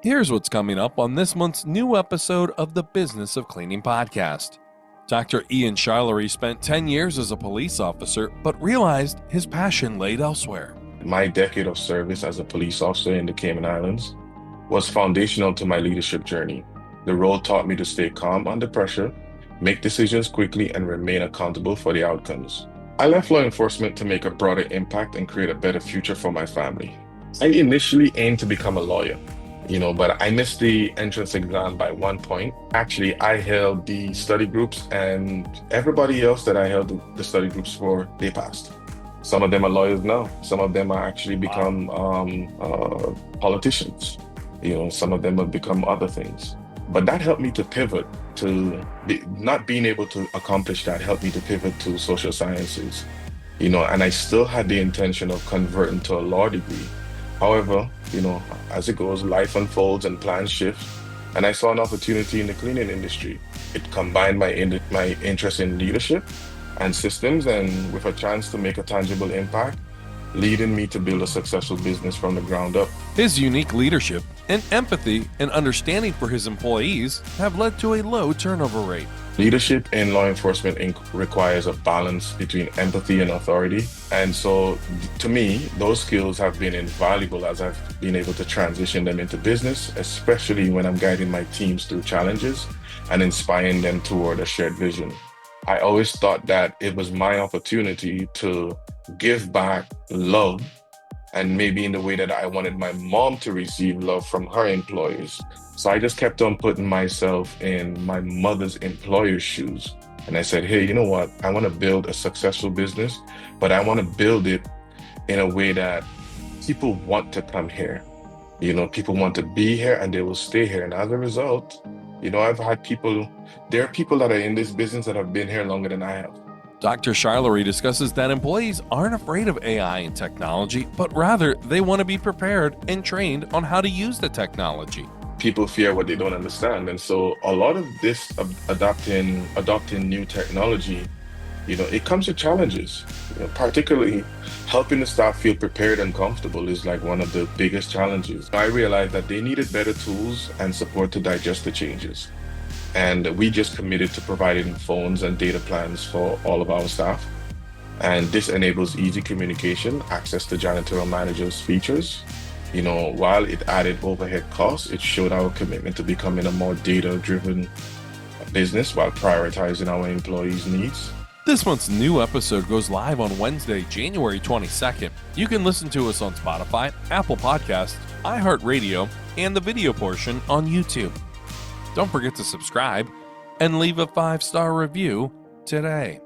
Here's what's coming up on this month's new episode of the Business of Cleaning podcast. Dr. Ian Charlery spent 10 years as a police officer, but realized his passion laid elsewhere. My decade of service as a police officer in the Cayman Islands was foundational to my leadership journey. The role taught me to stay calm under pressure, make decisions quickly, and remain accountable for the outcomes. I left law enforcement to make a broader impact and create a better future for my family. I initially aimed to become a lawyer, but I missed the entrance exam by 1 point. Actually, I held the study groups, and everybody else that I held the study groups for, they passed. Some of them are lawyers now. Some of them are actually become politicians. Some of them have become other things. But that helped me to pivot to not being able to accomplish that helped me to pivot to social sciences. And I still had the intention of converting to a law degree. However, as it goes, life unfolds and plans shift. And I saw an opportunity in the cleaning industry. It combined my interest in leadership and systems, and with a chance to make a tangible impact, leading me to build a successful business from the ground up. His unique leadership and empathy and understanding for his employees have led to a low turnover rate. Leadership in law enforcement requires a balance between empathy and authority. And so to me, those skills have been invaluable as I've been able to transition them into business, especially when I'm guiding my teams through challenges and inspiring them toward a shared vision. I always thought that it was my opportunity to give back love, and maybe in the way that I wanted my mom to receive love from her employers. So I just kept on putting myself in my mother's employer's shoes. And I said, hey, you know what? I want to build a successful business, but I want to build it in a way that people want to come here. People want to be here and they will stay here. And as a result, I've had there are people that are in this business that have been here longer than I have. Dr. Charlery discusses that employees aren't afraid of AI and technology, but rather they want to be prepared and trained on how to use the technology. People fear what they don't understand. And so a lot of this adopting new technology, it comes with challenges. Particularly helping the staff feel prepared and comfortable is like one of the biggest challenges. I realized that they needed better tools and support to digest the changes. And we just committed to providing phones and data plans for all of our staff. And this enables easy communication, access to janitorial managers' features. While it added overhead costs, it showed our commitment to becoming a more data-driven business while prioritizing our employees' needs. This month's new episode goes live on Wednesday, January 22nd. You can listen to us on Spotify, Apple Podcasts, iHeartRadio, and the video portion on YouTube. Don't forget to subscribe and leave a 5-star review today.